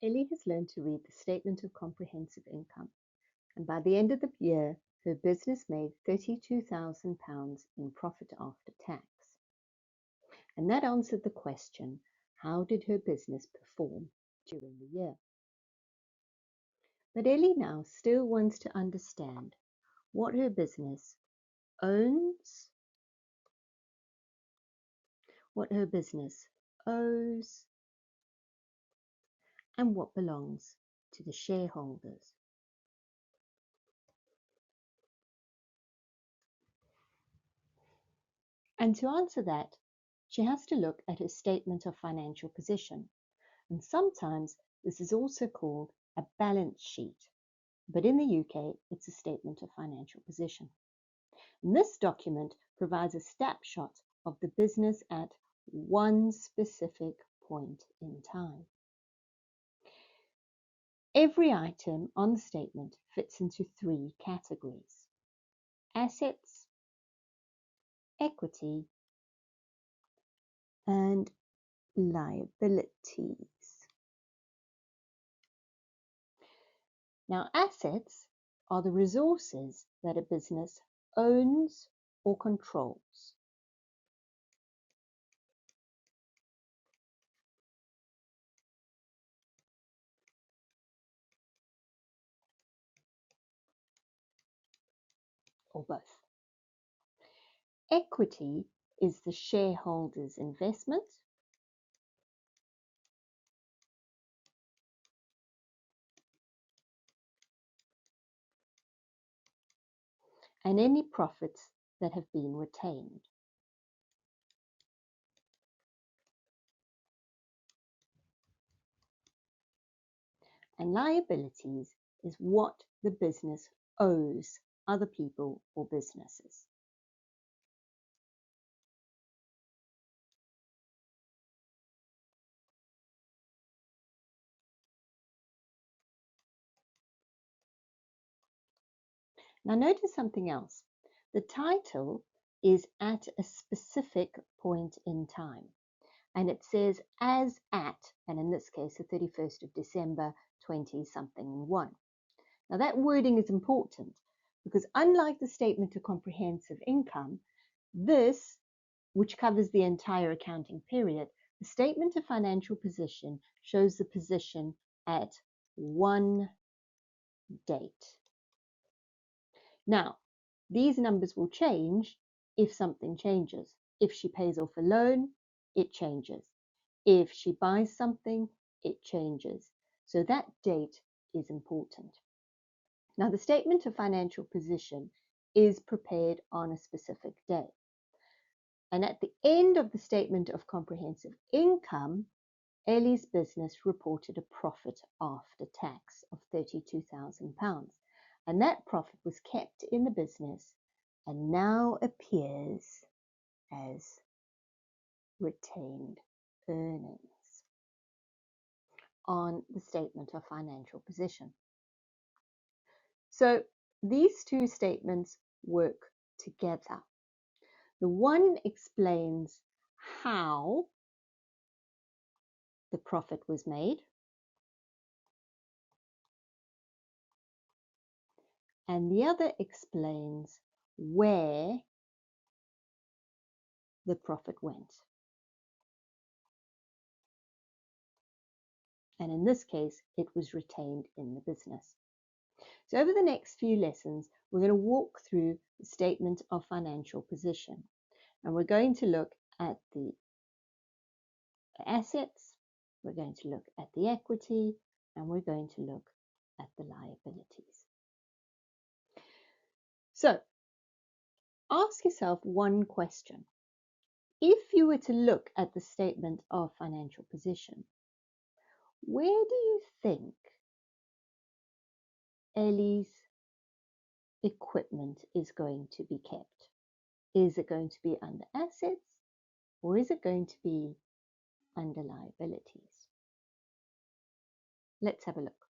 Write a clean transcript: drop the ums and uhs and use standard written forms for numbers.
Ellie has learned to read the Statement of Comprehensive Income, and by the end of the year, her business made £32,000 in profit after tax. And that answered the question, how did her business perform during the year? But Ellie now still wants to understand what her business owns, what her business owes, and what belongs to the shareholders. And to answer that, she has to look at her statement of financial position. And sometimes this is also called a balance sheet. But in the UK, it's a statement of financial position. And this document provides a snapshot of the business at one specific point in time. Every item on the statement fits into three categories: assets, equity, and liabilities. Now, assets are the resources that a business owns or controls. Or both. Equity is the shareholder's investment. And any profits that have been retained. And liabilities is what the business owes other people or businesses. Now notice something else. The title is at a specific point in time. And it says as at, and in this case, the 31st of December, 20-something-1. Now that wording is important because unlike the Statement of Comprehensive Income, this, which covers the entire accounting period, the Statement of Financial Position shows the position at one date. Now, these numbers will change if something changes. If she pays off a loan, it changes. If she buys something, it changes. So that date is important. Now, the Statement of Financial Position is prepared on a specific day. And at the end of the Statement of Comprehensive Income, Ellie's business reported a profit after tax of £32,000. And that profit was kept in the business and now appears as retained earnings on the Statement of Financial Position. So these two statements work together. The one explains how the profit was made, and the other explains where the profit went. And in this case, it was retained in the business. So over the next few lessons, we're going to walk through the Statement of Financial Position. And we're going to look at the assets, we're going to look at the equity, and we're going to look at the liabilities. So ask yourself one question. If you were to look at the Statement of Financial Position, where do you think Ellie's equipment is going to be kept? Is it going to be under assets or is it going to be under liabilities? Let's have a look.